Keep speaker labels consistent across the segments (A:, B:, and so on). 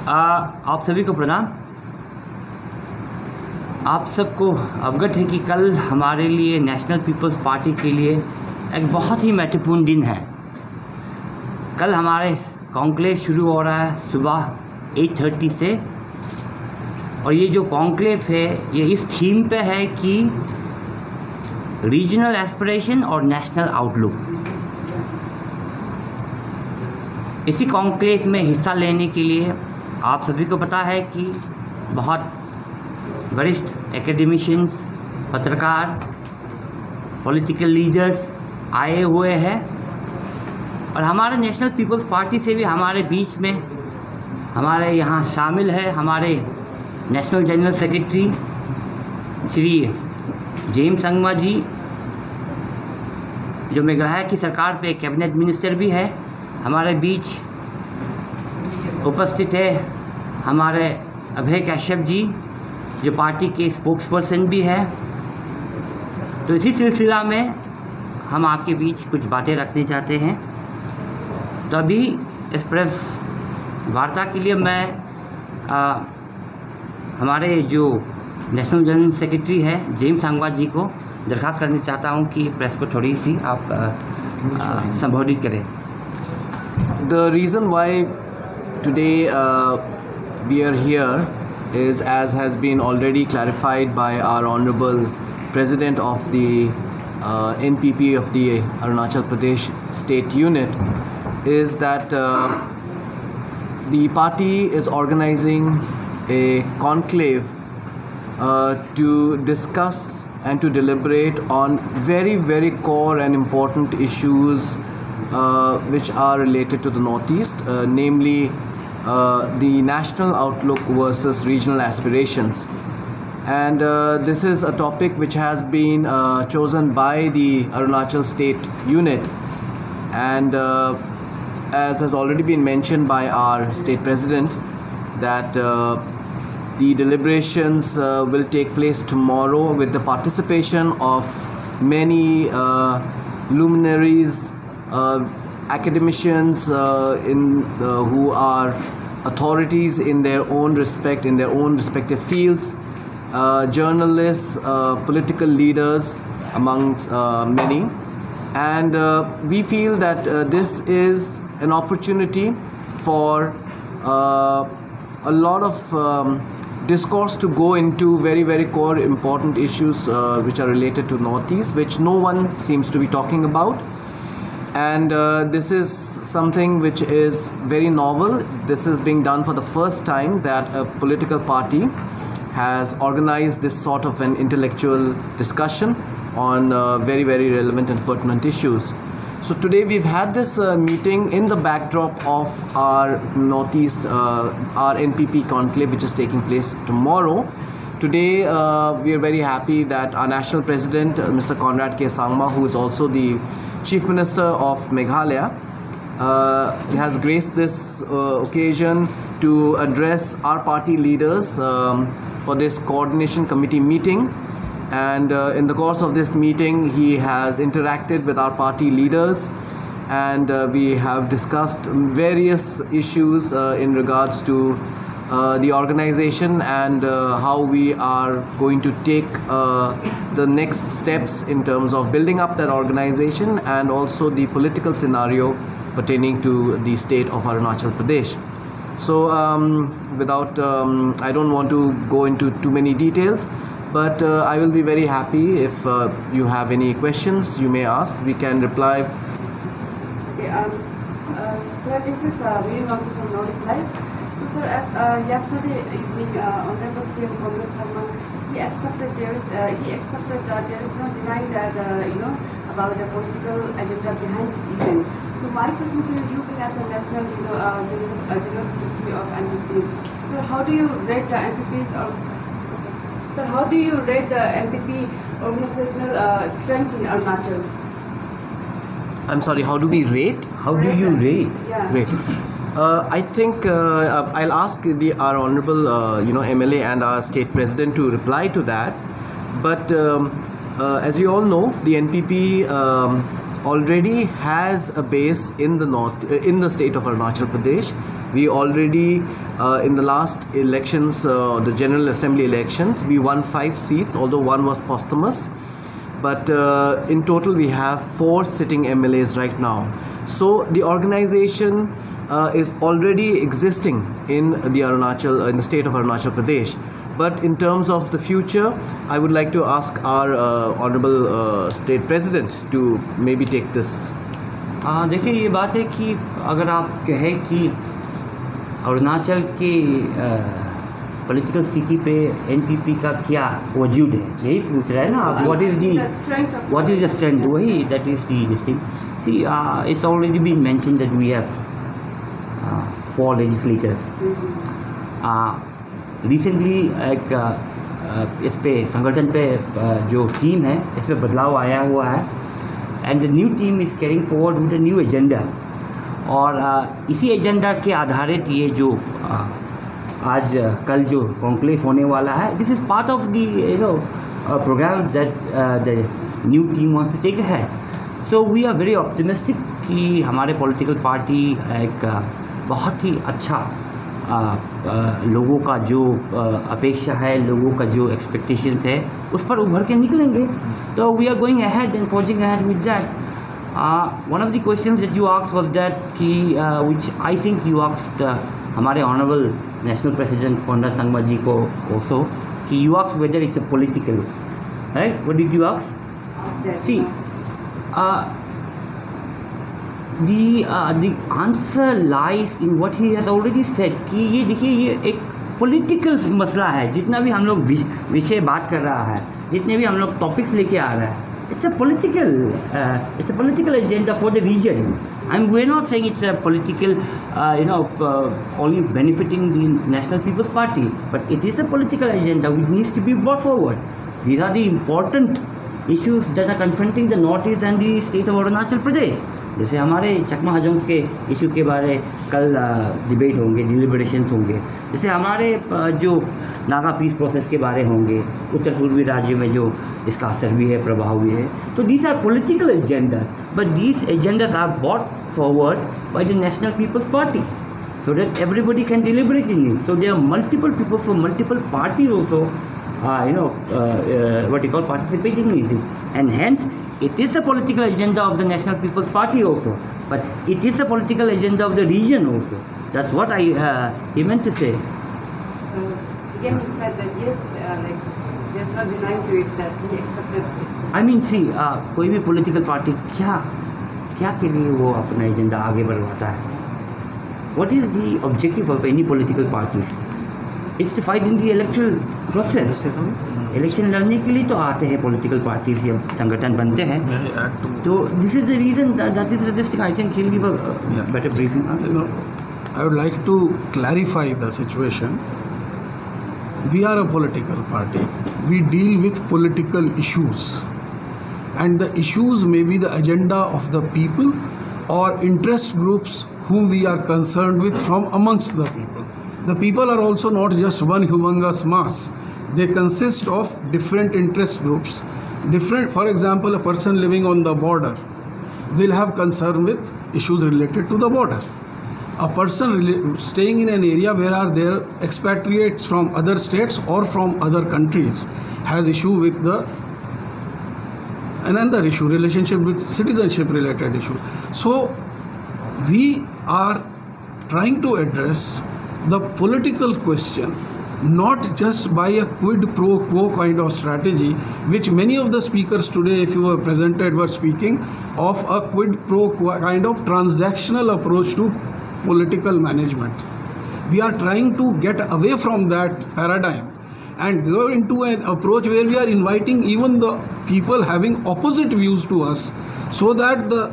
A: आप सभी को प्रणाम। आप सबको अवगत है कि कल हमारे लिए नेशनल पीपल्स पार्टी के लिए एक बहुत ही महत्वपूर्ण दिन है। कल हमारे कॉन्क्लेव शुरू हो रहा है सुबह 8:30 से, और ये जो कॉन्क्लेव है ये इस थीम पे है कि रीजनल एस्पिरेशन और नेशनल आउटलुक। इसी कॉन्क्लेव में हिस्सा लेने के लिए आप सभी को पता है कि बहुत वरिष्ठ एकेडमिशियंस, पत्रकार, पॉलिटिकल लीडर्स आए हुए हैं, और हमारे नेशनल पीपल्स पार्टी से भी हमारे बीच में हमारे यहाँ शामिल है हमारे national general secretary Shri James Sangma ji, जो मेघालय की सरकार पे कैबिनेट मिनिस्टर भी है। हमारे बीच उपस्थित है हमारे अभय कश्यप जी, जो पार्टी के स्पोक्स पर्सन भी है। तो इसी सिलसिला में हम आपके बीच कुछ बातें रखने चाहते हैं। तो अभी इस प्रेस वार्ता के लिए मैं हमारे जो नेशनल जनरल सेक्रेटरी है जेम्स संगमा जी को दरख्वास्त करना चाहता हूं कि प्रेस को थोड़ी सी आप संबोधित करें।
B: The reason why today we are here is, as has been already clarified by our Honorable President of the NPP of the Arunachal Pradesh State Unit, is that the party is organizing a conclave to discuss and to deliberate on very core and important issues which are related to the Northeast, namely the national outlook versus regional aspirations. And this is a topic which has been chosen by the Arunachal State Unit, and as has already been mentioned by our State President, that the deliberations will take place tomorrow with the participation of many luminaries, academicians who are authorities in their own respect, in their own respective fields, journalists, political leaders, amongst many. And we feel that this is an opportunity for a lot of discourse to go into very core important issues which are related to Northeast, which no one seems to be talking about. And this is something which is very novel. This is being done for the first time, that a political party has organized this sort of an intellectual discussion on very relevant and pertinent issues. So today we've had this meeting in the backdrop of our Northeast, our NPP conclave, which is taking place tomorrow. Today we are very happy that our National President, Mr. Conrad K. Sangma, who is also the Chief Minister of Meghalaya, has graced this occasion to address our party leaders for this coordination committee meeting. And in the course of this meeting, he has interacted with our party leaders, and we have discussed various issues in regards to the organization and how we are going to take the next steps in terms of building up that organization, and also the political scenario pertaining to the state of Arunachal Pradesh. So I don't want to go into too many details, but I will be very happy if you have any questions you may ask. We can reply.
C: Okay, sir, this is Venu Mafu from Northeast Life. So, sir, as yesterday evening, Honorable CM Conrad Sangma, he accepted there is no denying that about the political agenda behind this event. So, my question to you, being as a national general secretary of NPP, so how do you rate the NPP's So how do you rate the NPP organizational strength in Arunachal?
B: I'm sorry, how do we rate?
A: How do you rate?
C: Yeah.
B: Rate. I think I'll ask our honorable MLA and our state president to reply to that. But as you all know, the NPP already has a base in the north, in the state of Arunachal Pradesh. We already, in the last elections, the General Assembly elections, we won 5 seats, although one was posthumous. But in total, we have 4 sitting MLAs right now. So the organization is already existing in the state of Arunachal Pradesh. But in terms of the future, I would like to ask our Honorable State President to maybe take this.
A: देखिए, ये बात है कि अगर आप कहें कि अरुणाचल के पॉलिटिकल स्थिति पे एनपीपी का क्या वजूद है, यही पूछ रहे हैं ना आप. व्हाट इज द स्ट्रेंथ, वही that is this thing. See, it's already been mentioned that we have 4 legislators. Recently एक इस पे संगठन पे जो टीम है, इस पे बदलाव आया हुआ है. And the new team is carrying forward with a new agenda. और इसी एजेंडा के आधारित ये जो आज कल जो कॉन्क्लेव होने वाला है, this is part of the program that the new team wants to take है. So we are very optimistic कि हमारे पॉलिटिकल पार्टी एक बहुत ही अच्छा लोगों का जो अपेक्षा है, लोगों का जो एक्सपेक्टेशंस है, उस पर उभर के निकलेंगे. तो we are going ahead and forging ahead with that. One of the questions that you asked was that कि which I think you asked हमारे honourable national president Conrad Sangma ji को also, कि you asked whether it's a political, right? What did you ask? See, the answer lies in what he has already said कि ये देखिए, ये एक political मसला है. जितना भी हम लोग विषय बात कर रहा है, जितने भी हम लोग टॉपिक्स लेके आ रहा है, it's a political agenda for the region. And we're not saying it's a political only benefiting the National People's Party, but it is a political agenda which needs to be brought forward. These are the important issues that are confronting the Northeast and the state of Arunachal Pradesh. जैसे हमारे चकमा हजम्स के issue के बारे कल debate होंगे, deliberations होंगे. जैसे हमारे जो नागा पीस प्रोसेस के बारे होंगे, उत्तर पूर्वी राज्यों में जो इसका असर भी है, प्रभाव भी है. तो these are political agendas, but these agendas are brought forward by the national people's party so that everybody can deliberate in it. So there are multiple people from multiple parties also what you call participating in it, and hence it is a political agenda of the National People's Party also, but it is a political agenda of the region also. That's what he meant to say.
C: Again, he said that yes, there's no denying to it that he accepted this.
A: I mean, see, कोई भी political party क्या के लिए वो अपना agenda आगे बढ़वाता है? What is the objective of any political party? It's to fight in the electoral process. Election लड़ने के लिए तो आते हैं पॉलिटिकल पार्टीज या संगठन बनते हैं. तो this is the reason that is resisting. I think he'll give a better briefing.
D: I would like to clarify the situation. We are a political party. We deal with political issues, and the issues may be the agenda of the people or interest groups whom we are concerned with from amongst the people. The people are also not just one humongous mass. They consist of different interest groups. For example, a person living on the border will have concern with issues related to the border. A person staying in an area where are there expatriates from other states or from other countries has issue with another issue, relationship with citizenship related issue. So we are trying to address the political question not just by a quid pro quo kind of strategy, which many of the speakers today, if you were presented, were speaking of a quid pro quo kind of transactional approach to political management. We are trying to get away from that paradigm and go into an approach where we are inviting even the people having opposite views to us, so that the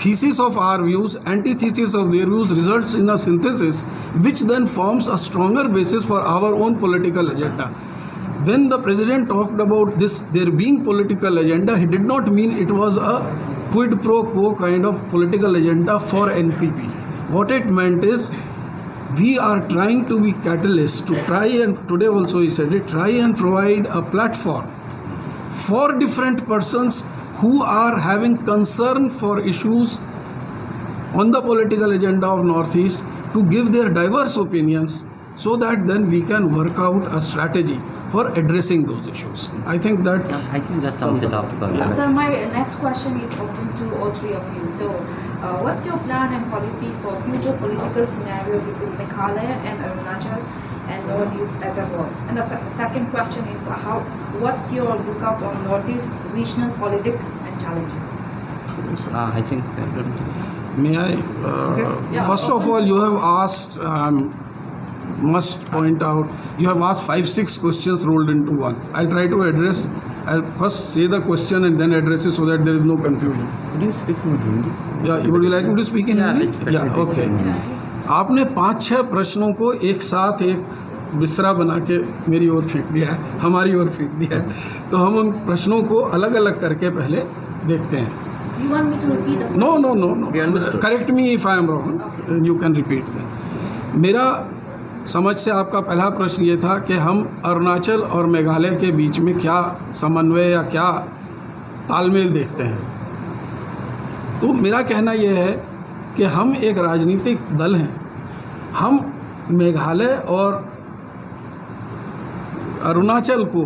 D: thesis of our views, antithesis of their views results in a synthesis which then forms a stronger basis for our own political agenda. When the president talked about this, there being political agenda, he did not mean it was a quid pro quo kind of political agenda for NPP. What it meant is we are trying to be catalysts to try, and today also he said it, try and provide a platform for different persons who are having concern for issues on the political agenda of Northeast to give their diverse opinions, so that then we can work out a strategy for addressing those issues. I think that
A: I think that sums it up.
D: Yeah.
E: So my next question is open to all three of you. So what's your plan and policy for future political scenario between Meghalaya and Arunachal and Northeast as a whole? And the second question is what's your lookout on Northeast regional politics and challenges?
A: I think
D: may I?
E: Yeah,
D: First of all, you have asked. Must point out, you have asked 5-6 questions rolled into one. I'll try to address. I'll first say the question and then address it so that there is no confusion.
A: Would you speak in Hindi?
D: Yeah, would you like me to speak in
A: Yeah,
D: Hindi?
A: it's better
D: Yeah,
A: to
D: okay.
A: speak in Hindi.
D: आपने 5-6 प्रश्नों को एक साथ एक बिस्तरा बना के मेरी ओर फेंक दिया है, हमारी ओर फेंक दिया है, तो हम उन प्रश्नों को अलग अलग करके पहले देखते हैं.
E: You want me to repeat the question?
D: No.
B: We understood.
D: Correct me if I am wrong.
E: Okay.
D: You can repeat them. मेरा समझ से आपका पहला प्रश्न ये था कि हम अरुणाचल और मेघालय के बीच में क्या समन्वय या क्या तालमेल देखते हैं. तो मेरा कहना ये है कि हम एक राजनीतिक दल हैं. हम मेघालय और अरुणाचल को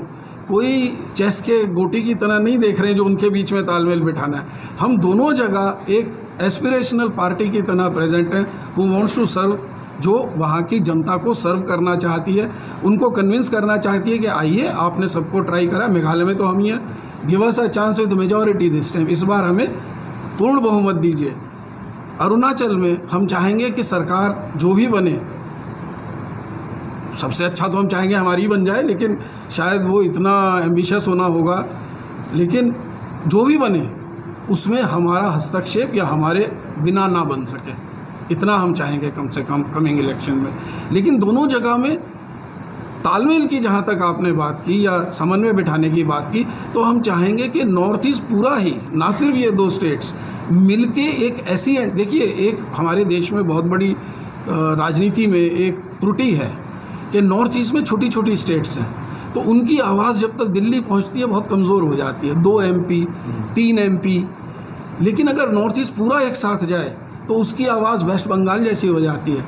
D: कोई चेस के गोटी की तरह नहीं देख रहे हैं जो उनके बीच में तालमेल बिठाना है. हम दोनों जगह एक एस्पिरेशनल पार्टी की तरह प्रेजेंट हैं, हु वांट्स टू सर्व, जो वहाँ की जनता को सर्व करना चाहती है, उनको कन्विंस करना चाहती है कि आइए, आपने सबको ट्राई करा, मेघालय में तो हम ही हैं, give us a chance with majority this time, इस बार हमें पूर्ण बहुमत दीजिए. अरुणाचल में हम चाहेंगे कि सरकार जो भी बने, सबसे अच्छा तो हम चाहेंगे हमारी बन जाए, लेकिन शायद वो इतना एम्बिशियस होना होगा, लेकिन जो भी बने उसमें हमारा हस्तक्षेप या हमारे बिना ना बन सके, इतना हम चाहेंगे कम से कम कमिंग इलेक्शन में. लेकिन दोनों जगह में तालमेल की जहाँ तक आपने बात की या समन्वय बिठाने की बात की, तो हम चाहेंगे कि नॉर्थ ईस्ट पूरा ही, ना सिर्फ ये 2 स्टेट्स मिलके एक ऐसी, देखिए एक हमारे देश में बहुत बड़ी राजनीति में एक त्रुटि है कि नॉर्थ ईस्ट में छोटी छोटी स्टेट्स हैं, तो उनकी आवाज़ जब तक दिल्ली पहुंचती है बहुत कमज़ोर हो जाती है. 2 MP 3 MP, लेकिन अगर नॉर्थ ईस्ट पूरा एक साथ जाए तो उसकी आवाज़ वेस्ट बंगाल जैसी हो जाती है,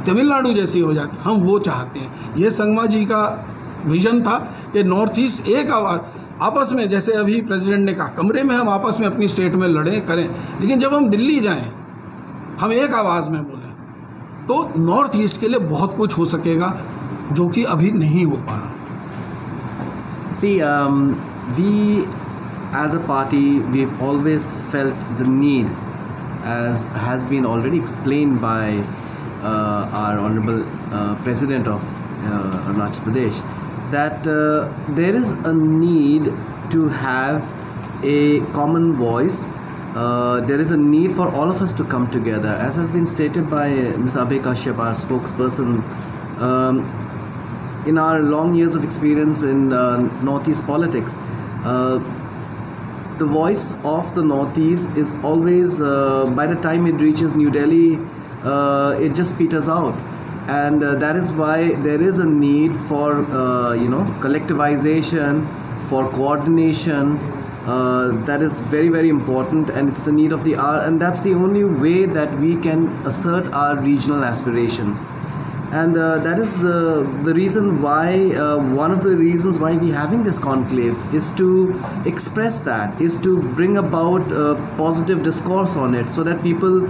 D: तमिलनाडु जैसी हो जाती है. हम वो चाहते हैं. ये संगमा जी का विज़न था कि नॉर्थ ईस्ट एक आवाज़, आपस में, जैसे अभी प्रेसिडेंट ने कहा, कमरे में हम आपस में अपनी स्टेट में लड़ें करें, लेकिन जब हम दिल्ली जाएं हम एक आवाज़ में बोलें, तो नॉर्थ ईस्ट के लिए बहुत कुछ हो सकेगा जो कि अभी नहीं हो पा रहा.
B: See, we as a party, we've always felt the need, as has been already explained by our Honorable President of Arunachal Pradesh, that there is a need to have a common voice. There is a need for all of us to come together, as has been stated by Ms. Abhay Kashyap, our spokesperson. In our long years of experience in Northeast politics, the voice of the Northeast is always, by the time it reaches New Delhi, it just peters out. And that is why there is a need for, collectivization, for coordination. That is very, very important, and it's the need of the hour, and that's the only way that we can assert our regional aspirations. And that is the reason why, one of the reasons why we're having this conclave is to express that, is to bring about positive discourse on it, so that people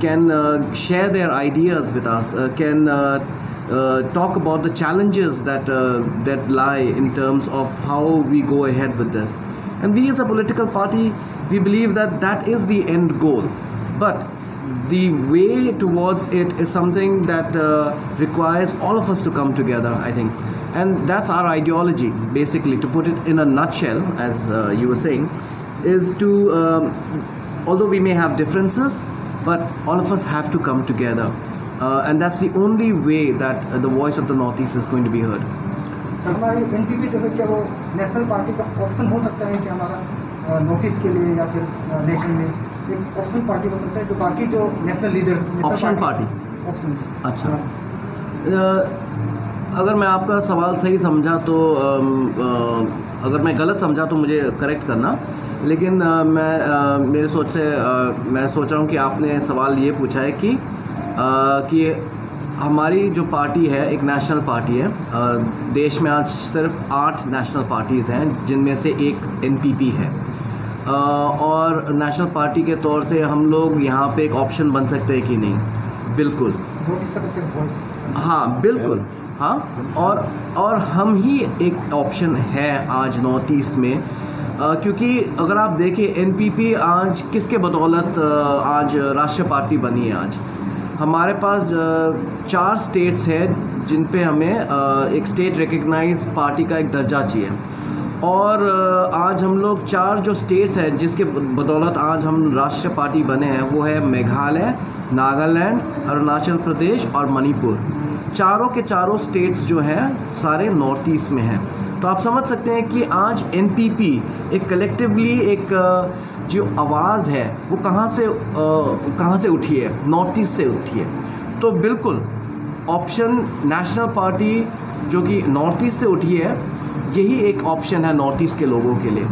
B: can share their ideas with us, can talk about the challenges that lie in terms of how we go ahead with this. And we as a political party, we believe that that is the end goal. But the way towards it is something that requires all of us to come together, I think. And that's our ideology, basically, to put it in a nutshell, as you were saying, is to, although we may have differences, but all of us have to come together. And that's the only way that the voice of the Northeast is going to be heard.
F: Sir, हमारी NPP जो है क्या वो national party का option हो सकता है कि हमारा नोटिस के लिए या फिर नेशन में एक ऑप्शन पार्टी हो सकता है जो बाकी जो national leader
B: option party?
F: Option.
B: अच्छा, अगर मैं आपका सवाल सही समझा तो अगर मैं गलत समझा तो मुझे करेक्ट करना, लेकिन मेरे सोच से मैं सोच रहा हूँ कि आपने सवाल ये पूछा है कि हमारी जो पार्टी है एक नेशनल पार्टी है। देश में आज सिर्फ 8 नेशनल पार्टीज़ हैं जिनमें से एक NPP है, और नेशनल पार्टी के तौर से हम लोग यहाँ पे एक ऑप्शन बन सकते हैं कि नहीं? बिल्कुल, हाँ बिल्कुल, हाँ। और हम ही एक ऑप्शन है आज नॉर्थ ईस्ट में, क्योंकि अगर आप देखें NPP आज किसके बदौलत आज राष्ट्रीय पार्टी बनी है। आज हमारे पास 4 स्टेट्स हैं जिन पे हमें एक स्टेट रिकग्नाइज पार्टी का एक दर्जा चाहिए, और आज हम लोग 4 जो स्टेट्स हैं जिसके बदौलत आज हम राष्ट्रीय पार्टी बने हैं वो है मेघालय, नागालैंड, अरुणाचल प्रदेश और मणिपुर। चारों के चारों स्टेट्स जो हैं सारे नॉर्थ ईस्ट में हैं। तो आप समझ सकते हैं कि आज NPP एक कलेक्टिवली एक जो आवाज़ है वो कहाँ से उठी है? नॉर्थ ईस्ट से उठी है। तो बिल्कुल ऑप्शन नेशनल पार्टी जो कि नॉर्थ ईस्ट से उठी है, यही एक ऑप्शन है नॉर्थ ईस्ट के लोगों के लिए।